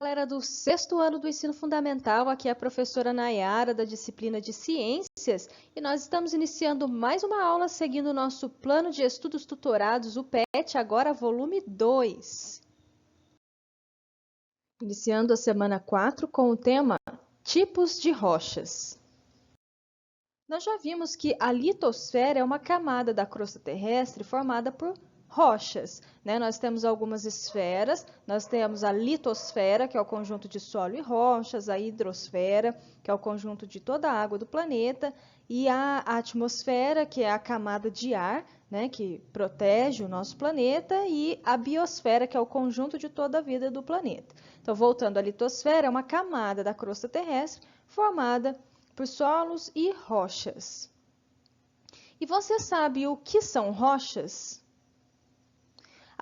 Galera do sexto ano do ensino fundamental, aqui é a professora Nayara da disciplina de Ciências e nós estamos iniciando mais uma aula seguindo o nosso plano de estudos tutorados, o PET, agora volume 2. Iniciando a semana 4 com o tema Tipos de rochas. Nós já vimos que a litosfera é uma camada da crosta terrestre formada por rochas, né? Nós temos algumas esferas, nós temos a litosfera, que é o conjunto de solo e rochas, a hidrosfera, que é o conjunto de toda a água do planeta, e a atmosfera, que é a camada de ar, né, que protege o nosso planeta, e a biosfera, que é o conjunto de toda a vida do planeta. Então, voltando à litosfera, é uma camada da crosta terrestre formada por solos e rochas. E você sabe o que são rochas?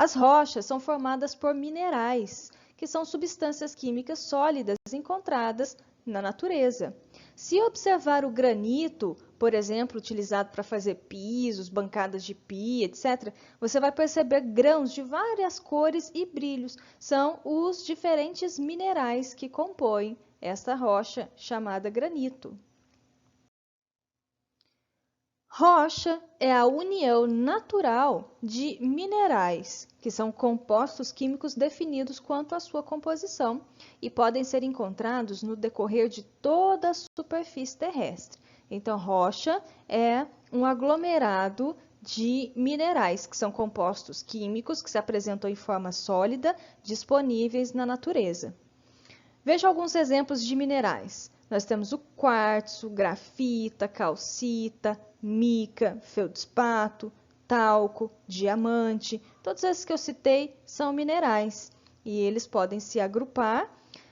As rochas são formadas por minerais, que são substâncias químicas sólidas encontradas na natureza. Se observar o granito, por exemplo, utilizado para fazer pisos, bancadas de pia, etc., você vai perceber grãos de várias cores e brilhos. São os diferentes minerais que compõem esta rocha chamada granito. Rocha é a união natural de minerais, que são compostos químicos definidos quanto à sua composição e podem ser encontrados no decorrer de toda a superfície terrestre. Então, rocha é um aglomerado de minerais, que são compostos químicos que se apresentam em forma sólida, disponíveis na natureza. Veja alguns exemplos de minerais. Nós temos o quartzo, grafita, calcita, mica, feldspato, talco, diamante. Todos esses que eu citei são minerais e eles podem se agrupar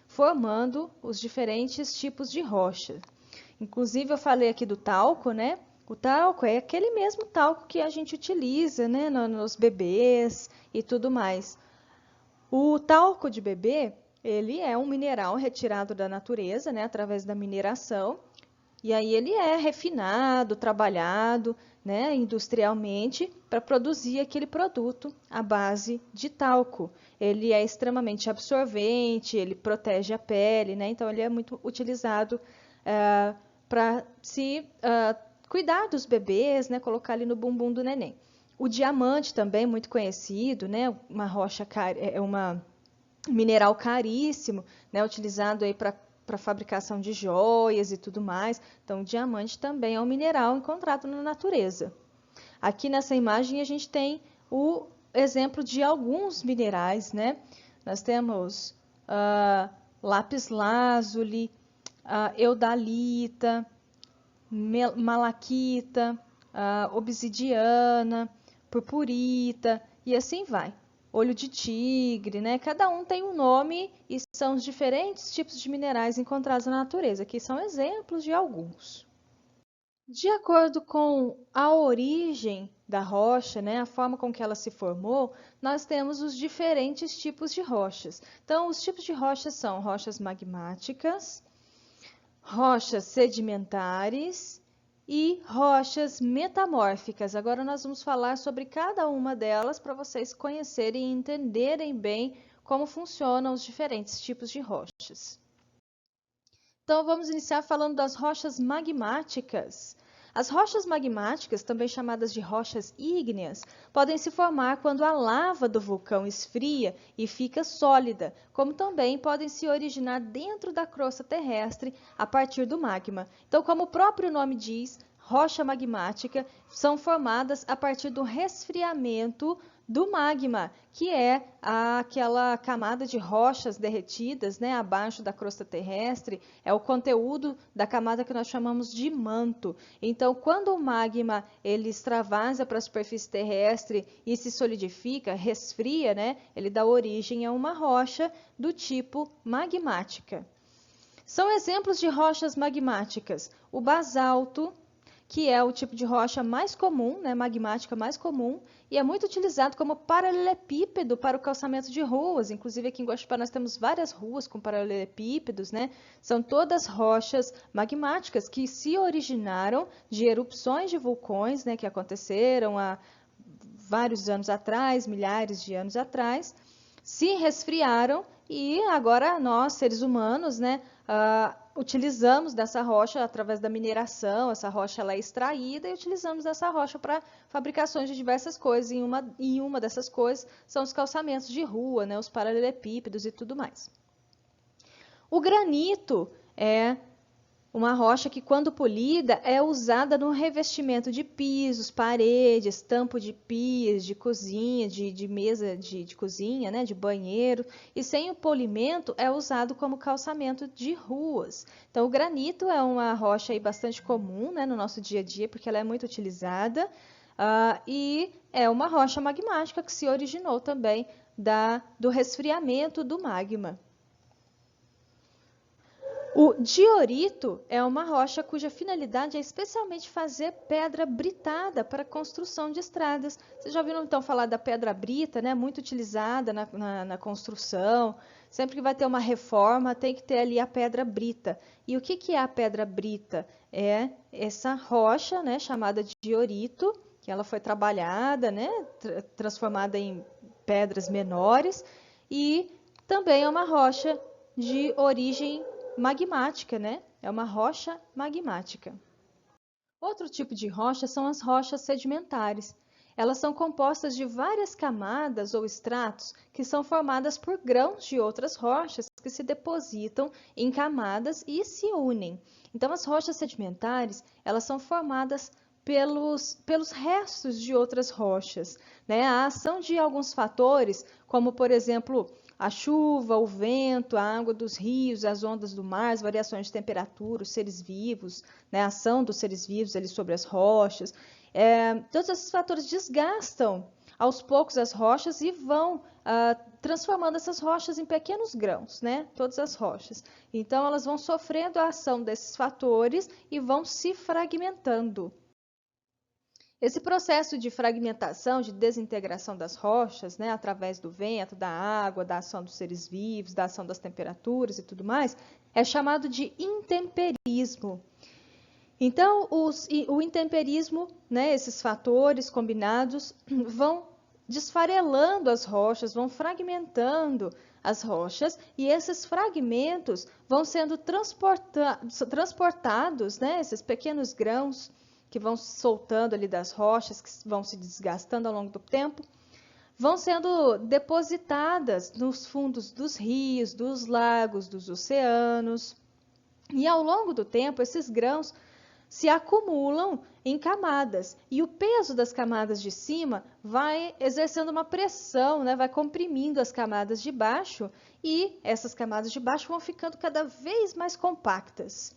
formando os diferentes tipos de rocha. Inclusive, eu falei aqui do talco, né? O talco é aquele mesmo talco que a gente utiliza, né, nos bebês e tudo mais. O talco de bebê, ele é um mineral retirado da natureza, né, através da mineração, e aí ele é refinado, trabalhado, né, industrialmente para produzir aquele produto à base de talco. Ele é extremamente absorvente, ele protege a pele, né, então ele é muito utilizado para se cuidar dos bebês, né, colocar ali no bumbum do neném. O diamante também, muito conhecido, né, uma rocha, é uma mineral caríssimo, né, utilizado aí para fabricação de joias e tudo mais. Então, o diamante também é um mineral encontrado na natureza. Aqui nessa imagem a gente tem o exemplo de alguns minerais, né? Nós temos lápis-lazuli, eudalita, malaquita, obsidiana, purpurita e assim vai. Olho de tigre, né? Cada um tem um nome e são os diferentes tipos de minerais encontrados na natureza. Aqui são exemplos de alguns. De acordo com a origem da rocha, né, a forma com que ela se formou, nós temos os diferentes tipos de rochas. Então, os tipos de rochas são rochas magmáticas, rochas sedimentares e rochas metamórficas. Agora nós vamos falar sobre cada uma delas para vocês conhecerem e entenderem bem como funcionam os diferentes tipos de rochas. Então vamos iniciar falando das rochas magmáticas. As rochas magmáticas, também chamadas de rochas ígneas, podem se formar quando a lava do vulcão esfria e fica sólida, como também podem se originar dentro da crosta terrestre a partir do magma. Então, como o próprio nome diz, rocha magmática são formadas a partir do resfriamento do magma, que é aquela camada de rochas derretidas, né, abaixo da crosta terrestre, é o conteúdo da camada que nós chamamos de manto. Então, quando o magma ele extravasa para a superfície terrestre e se solidifica, resfria, né, ele dá origem a uma rocha do tipo magmática. São exemplos de rochas magmáticas: o basalto, que é o tipo de rocha mais comum, né, magmática mais comum, e é muito utilizado como paralelepípedo para o calçamento de ruas. Inclusive aqui em Guaxupá nós temos várias ruas com paralelepípedos, né? São todas rochas magmáticas que se originaram de erupções de vulcões, né, que aconteceram há vários anos atrás, milhares de anos atrás, se resfriaram E agora nós, seres humanos, né, utilizamos dessa rocha através da mineração. Essa rocha ela é extraída e utilizamos essa rocha para fabricações de diversas coisas. E uma dessas coisas são os calçamentos de rua, né, os paralelepípedos e tudo mais. O granito é uma rocha que, quando polida, é usada no revestimento de pisos, paredes, tampo de pias, de cozinha, de mesa de cozinha, né, de banheiro. E sem o polimento, é usado como calçamento de ruas. Então, o granito é uma rocha aí bastante comum, né, no nosso dia a dia, porque ela é muito utilizada. E é uma rocha magmática que se originou também do resfriamento do magma. O diorito é uma rocha cuja finalidade é especialmente fazer pedra britada para a construção de estradas. Vocês já ouviram então falar da pedra brita, né? Muito utilizada na construção. Sempre que vai ter uma reforma, tem que ter ali a pedra brita. E o que é a pedra brita? É essa rocha, né, chamada de diorito, que ela foi trabalhada, né, transformada em pedras menores, e também é uma rocha de origem magmática, né? É uma rocha magmática. Outro tipo de rocha são as rochas sedimentares. Elas são compostas de várias camadas ou estratos que são formadas por grãos de outras rochas que se depositam em camadas e se unem. Então, as rochas sedimentares, elas são formadas pelos restos de outras rochas, né? A ação de alguns fatores, como, por exemplo, a chuva, o vento, a água dos rios, as ondas do mar, as variações de temperatura, os seres vivos, né, a ação dos seres vivos ali sobre as rochas. Todos esses fatores desgastam aos poucos as rochas e vão transformando essas rochas em pequenos grãos, né? Todas as rochas. Então, elas vão sofrendo a ação desses fatores e vão se fragmentando. Esse processo de fragmentação, de desintegração das rochas, né, através do vento, da água, da ação dos seres vivos, da ação das temperaturas e tudo mais, é chamado de intemperismo. Então, o intemperismo, né, esses fatores combinados, vão desfarelando as rochas, vão fragmentando as rochas, e esses fragmentos vão sendo transportados, né, esses pequenos grãos, que vão se soltando ali das rochas, que vão se desgastando ao longo do tempo, vão sendo depositadas nos fundos dos rios, dos lagos, dos oceanos. E ao longo do tempo, esses grãos se acumulam em camadas. E o peso das camadas de cima vai exercendo uma pressão, né? Vai comprimindo as camadas de baixo, e essas camadas de baixo vão ficando cada vez mais compactas.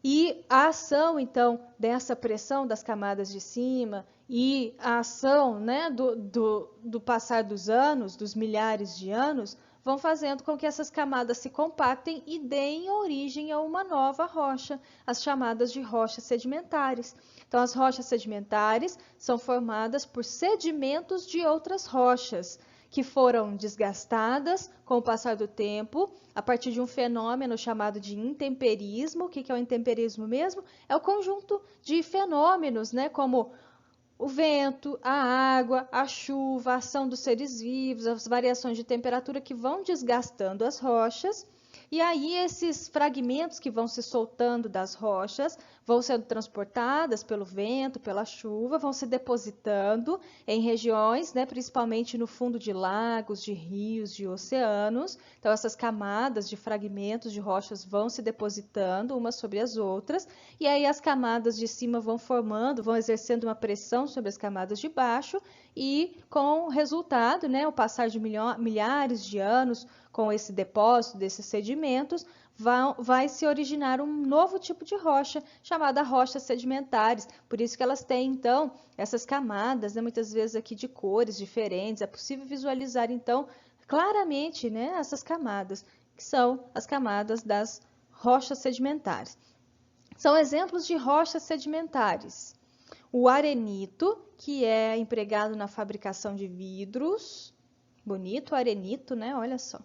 E a ação, então, dessa pressão das camadas de cima e a ação, né, do passar dos anos, dos milhares de anos, vão fazendo com que essas camadas se compactem e deem origem a uma nova rocha, as chamadas de rochas sedimentares. Então, as rochas sedimentares são formadas por sedimentos de outras rochas, que foram desgastadas com o passar do tempo, a partir de um fenômeno chamado de intemperismo. O que é o intemperismo mesmo? É o conjunto de fenômenos, né, como o vento, a água, a chuva, a ação dos seres vivos, as variações de temperatura que vão desgastando as rochas. E aí esses fragmentos que vão se soltando das rochas vão sendo transportadas pelo vento, pela chuva, vão se depositando em regiões, né, principalmente no fundo de lagos, de rios, de oceanos. Então essas camadas de fragmentos de rochas vão se depositando umas sobre as outras, e aí as camadas de cima vão formando, vão exercendo uma pressão sobre as camadas de baixo, e com o resultado, né, o passar de milhares de anos com esse depósito desses sedimentos, vai se originar um novo tipo de rocha, chamada rochas sedimentares. Por isso que elas têm, então, essas camadas, né, muitas vezes aqui de cores diferentes. É possível visualizar, então, claramente, né, essas camadas, que são as camadas das rochas sedimentares. São exemplos de rochas sedimentares. O arenito, que é empregado na fabricação de vidros. Bonito, arenito, né? Olha só.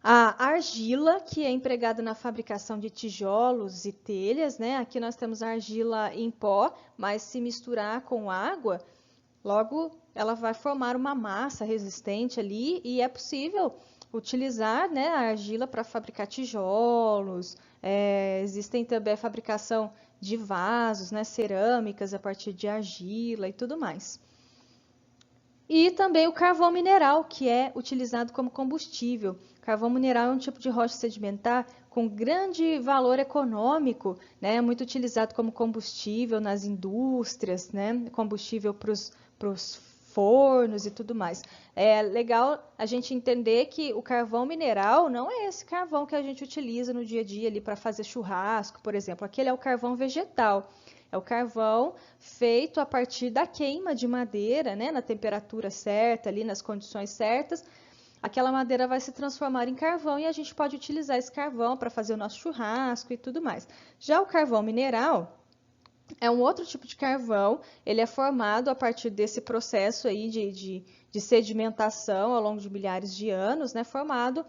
A argila, que é empregada na fabricação de tijolos e telhas, né? Aqui nós temos a argila em pó, mas se misturar com água, logo ela vai formar uma massa resistente ali, e é possível utilizar, né, a argila para fabricar tijolos, existem também a fabricação de vasos, né, cerâmicas a partir de argila e tudo mais. E também o carvão mineral, que é utilizado como combustível. Carvão mineral é um tipo de rocha sedimentar com grande valor econômico, né? Muito utilizado como combustível nas indústrias, né? Combustível para os fornos e tudo mais. É legal a gente entender que o carvão mineral não é esse carvão que a gente utiliza no dia a dia ali para fazer churrasco, por exemplo. Aquele é o carvão vegetal. É o carvão feito a partir da queima de madeira, né, na temperatura certa, ali nas condições certas. Aquela madeira vai se transformar em carvão e a gente pode utilizar esse carvão para fazer o nosso churrasco e tudo mais. Já o carvão mineral é um outro tipo de carvão, ele é formado a partir desse processo aí de sedimentação ao longo de milhares de anos, né, formado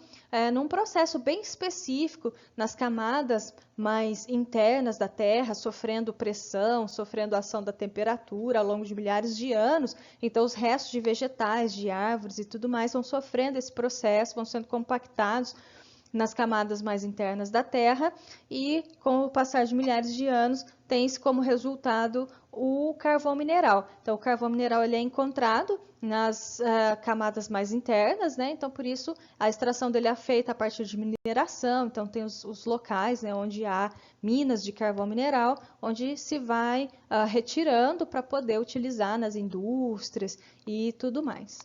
num processo bem específico nas camadas mais internas da Terra, sofrendo pressão, sofrendo ação da temperatura ao longo de milhares de anos. Então, os restos de vegetais, de árvores e tudo mais vão sofrendo esse processo, vão sendo compactados nas camadas mais internas da Terra e, com o passar de milhares de anos, tem-se como resultado o carvão mineral. Então, o carvão mineral ele é encontrado nas camadas mais internas, né? Então, por isso, a extração dele é feita a partir de mineração. Então, tem os locais, né, onde há minas de carvão mineral, onde se vai retirando para poder utilizar nas indústrias e tudo mais.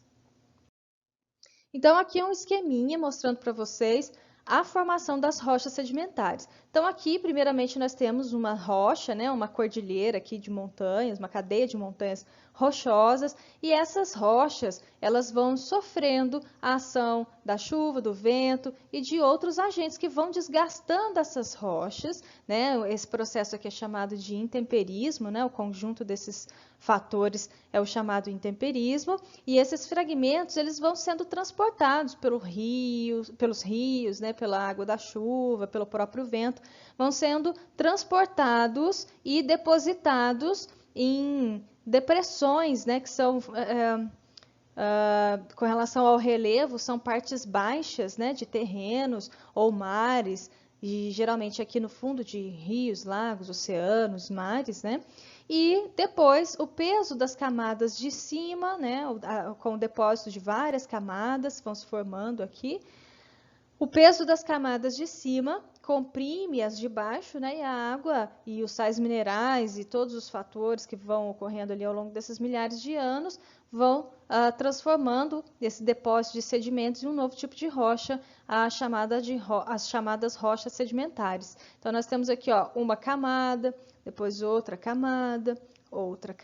Então, aqui é um esqueminha mostrando para vocês a formação das rochas sedimentares. Então, aqui, primeiramente, nós temos uma rocha, né, uma cordilheira aqui de montanhas, uma cadeia de montanhas rochosas, e essas rochas, elas vão sofrendo a ação da chuva, do vento e de outros agentes que vão desgastando essas rochas, né? Esse processo aqui é chamado de intemperismo, né? O conjunto desses fatores é o chamado intemperismo, e esses fragmentos eles vão sendo transportados pelos rios, né, pela água da chuva, pelo próprio vento, vão sendo transportados e depositados em depressões, né, que são com relação ao relevo, são partes baixas, né, de terrenos ou mares, e geralmente aqui no fundo de rios, lagos, oceanos, mares, né? E depois o peso das camadas de cima, né, com o depósito de várias camadas, vão se formando aqui. O peso das camadas de cima comprime as de baixo, né, e a água e os sais minerais e todos os fatores que vão ocorrendo ali ao longo desses milhares de anos vão transformando esse depósito de sedimentos em um novo tipo de rocha, as chamadas rochas sedimentares. Então, nós temos aqui uma camada, depois outra camada, outra,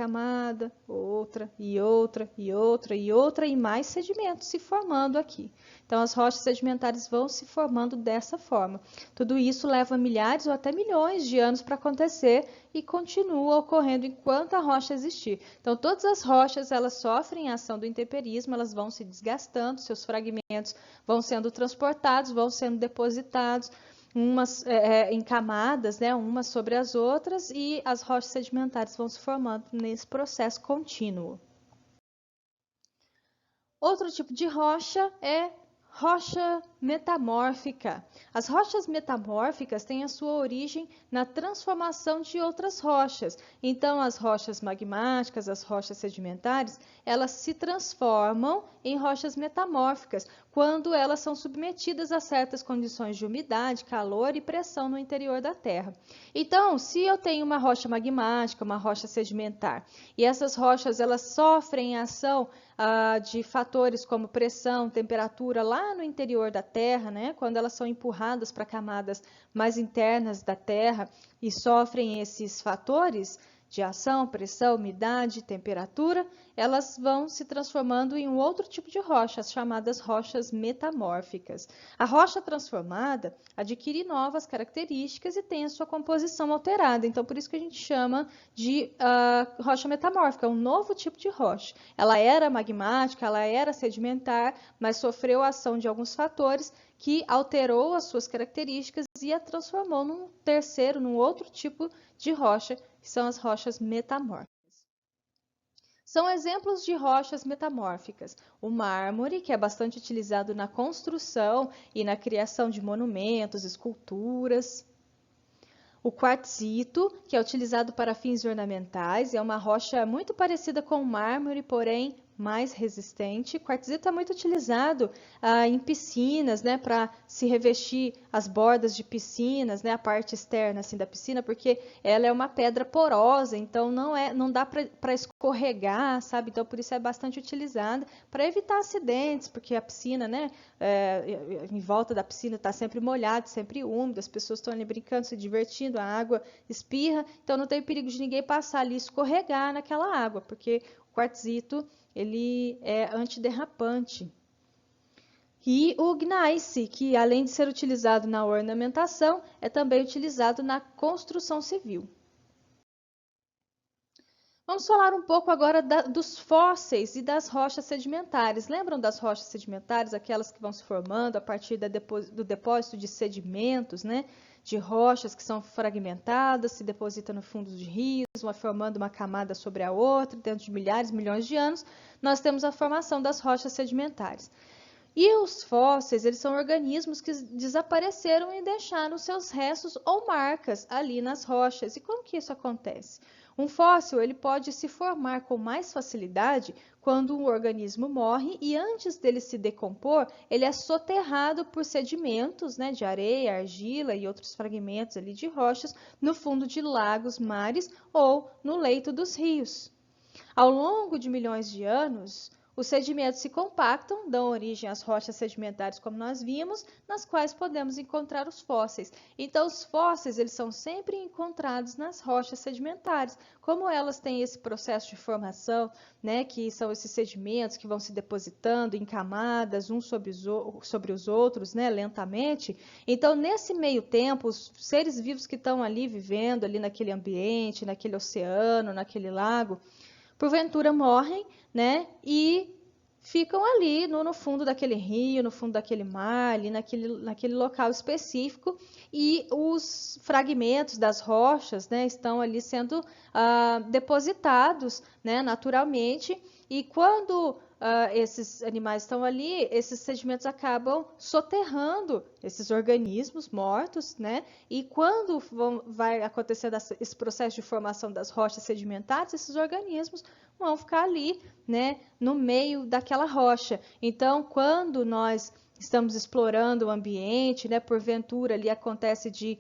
e outra, e outra, e outra, e mais sedimentos se formando aqui. Então, as rochas sedimentares vão se formando dessa forma. Tudo isso leva milhares ou até milhões de anos para acontecer e continua ocorrendo enquanto a rocha existir. Então, todas as rochas, elas sofrem a ação do intemperismo, elas vão se desgastando, seus fragmentos vão sendo transportados, vão sendo depositados, umas em camadas, né, umas sobre as outras, e as rochas sedimentares vão se formando nesse processo contínuo. Outro tipo de rocha é rocha metamórfica. As rochas metamórficas têm a sua origem na transformação de outras rochas. Então, as rochas magmáticas, as rochas sedimentares, elas se transformam em rochas metamórficas quando elas são submetidas a certas condições de umidade, calor e pressão no interior da Terra. Então, se eu tenho uma rocha magmática, uma rocha sedimentar, e essas rochas elas sofrem a ação de fatores como pressão, temperatura lá no interior da Terra, né? Quando elas são empurradas para camadas mais internas da Terra e sofrem esses fatores de ação, pressão, umidade, temperatura, elas vão se transformando em um outro tipo de rocha, as chamadas rochas metamórficas. A rocha transformada adquire novas características e tem a sua composição alterada. Então, por isso que a gente chama de rocha metamórfica, um novo tipo de rocha. Ela era magmática, ela era sedimentar, mas sofreu a ação de alguns fatores que alterou as suas características e a transformou num outro tipo de rocha, que são as rochas metamórficas. São exemplos de rochas metamórficas. O mármore, que é bastante utilizado na construção e na criação de monumentos, esculturas. O quartzito, que é utilizado para fins ornamentais, é uma rocha muito parecida com o mármore, porém mais resistente. O quartzito é muito utilizado em piscinas, né, para se revestir as bordas de piscinas, né, a parte externa assim, da piscina, porque ela é uma pedra porosa, então não dá para escorregar, sabe? Então por isso é bastante utilizada para evitar acidentes, porque a piscina, né, em volta da piscina está sempre molhado, sempre úmido, as pessoas estão ali brincando, se divertindo, a água espirra, então não tem perigo de ninguém passar ali e escorregar naquela água, porque o quartzito ele é antiderrapante. E o gneiss, que além de ser utilizado na ornamentação, é também utilizado na construção civil. Vamos falar um pouco agora dos fósseis e das rochas sedimentares. Lembram das rochas sedimentares, aquelas que vão se formando a partir do depósito de sedimentos, né? De rochas que são fragmentadas, se depositam no fundo de rios, vão formando uma camada sobre a outra, dentro de milhares, milhões de anos, nós temos a formação das rochas sedimentares. E os fósseis, eles são organismos que desapareceram e deixaram seus restos ou marcas ali nas rochas. E como que isso acontece? Um fóssil ele pode se formar com mais facilidade quando um organismo morre e antes dele se decompor, ele é soterrado por sedimentos, né, de areia, argila e outros fragmentos ali de rochas no fundo de lagos, mares ou no leito dos rios. Ao longo de milhões de anos, os sedimentos se compactam, dão origem às rochas sedimentares, como nós vimos, nas quais podemos encontrar os fósseis. Então, os fósseis eles são sempre encontrados nas rochas sedimentares. Como elas têm esse processo de formação, né, que são esses sedimentos que vão se depositando em camadas, uns sobre os outros, né, lentamente. Então, nesse meio tempo, os seres vivos que estão ali vivendo, ali naquele ambiente, naquele oceano, naquele lago, porventura morrem, né? E ficam ali no fundo daquele rio, no fundo daquele mar, ali naquele local específico, e os fragmentos das rochas, né, estão ali sendo depositados, né, naturalmente, e quando esses animais estão ali, esses sedimentos acabam soterrando esses organismos mortos, né? E quando vai acontecer esse processo de formação das rochas sedimentares, esses organismos vão ficar ali, né, no meio daquela rocha. Então, quando nós estamos explorando o ambiente, né, porventura ali acontece de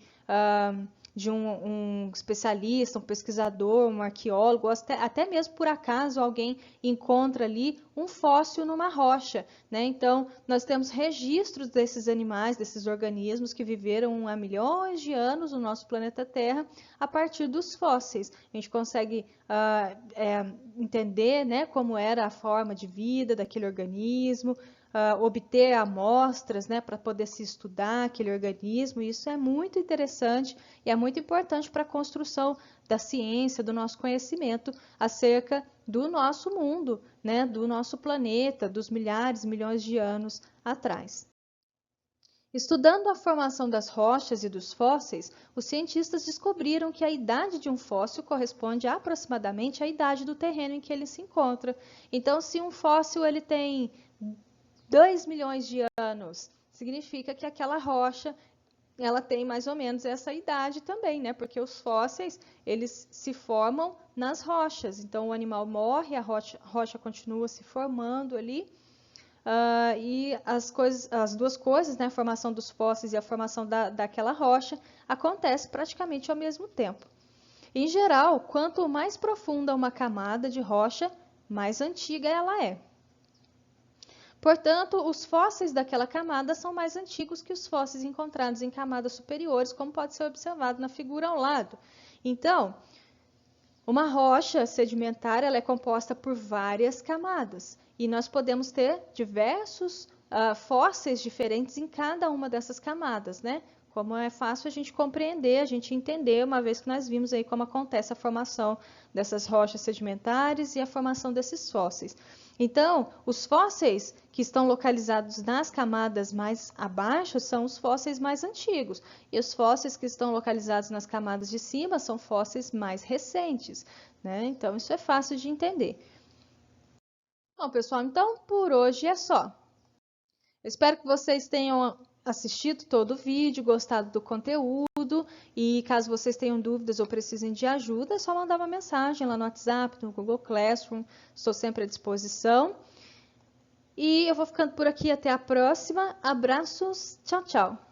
um especialista, um pesquisador, um arqueólogo, até mesmo por acaso alguém encontra ali um fóssil numa rocha, né? Então, nós temos registros desses animais, desses organismos que viveram há milhões de anos no nosso planeta Terra a partir dos fósseis. A gente consegue entender, né, como era a forma de vida daquele organismo, obter amostras, né, para poder se estudar aquele organismo. E isso é muito interessante e é muito importante para a construção da ciência, do nosso conhecimento acerca do nosso mundo, né, do nosso planeta, dos milhares, milhões de anos atrás. Estudando a formação das rochas e dos fósseis, os cientistas descobriram que a idade de um fóssil corresponde aproximadamente à idade do terreno em que ele se encontra. Então, se um fóssil ele tem 2 milhões de anos, significa que aquela rocha ela tem mais ou menos essa idade também, né? Porque os fósseis, eles se formam nas rochas. Então, o animal morre, a rocha continua se formando ali. E as duas coisas, né? A formação dos fósseis e a formação daquela rocha, acontece praticamente ao mesmo tempo. Em geral, quanto mais profunda uma camada de rocha, mais antiga ela é. Portanto, os fósseis daquela camada são mais antigos que os fósseis encontrados em camadas superiores, como pode ser observado na figura ao lado. Então, uma rocha sedimentar ela é composta por várias camadas e nós podemos ter diversos fósseis diferentes em cada uma dessas camadas, né? Como é fácil a gente compreender, a gente entender, uma vez que nós vimos aí como acontece a formação dessas rochas sedimentares e a formação desses fósseis. Então, os fósseis que estão localizados nas camadas mais abaixo são os fósseis mais antigos, e os fósseis que estão localizados nas camadas de cima são fósseis mais recentes, né? Então, isso é fácil de entender. Bom, pessoal, então por hoje é só. Eu espero que vocês tenham assistido todo o vídeo, gostado do conteúdo e caso vocês tenham dúvidas ou precisem de ajuda, é só mandar uma mensagem lá no WhatsApp, no Google Classroom, estou sempre à disposição. E eu vou ficando por aqui, até a próxima. Abraços, tchau, tchau!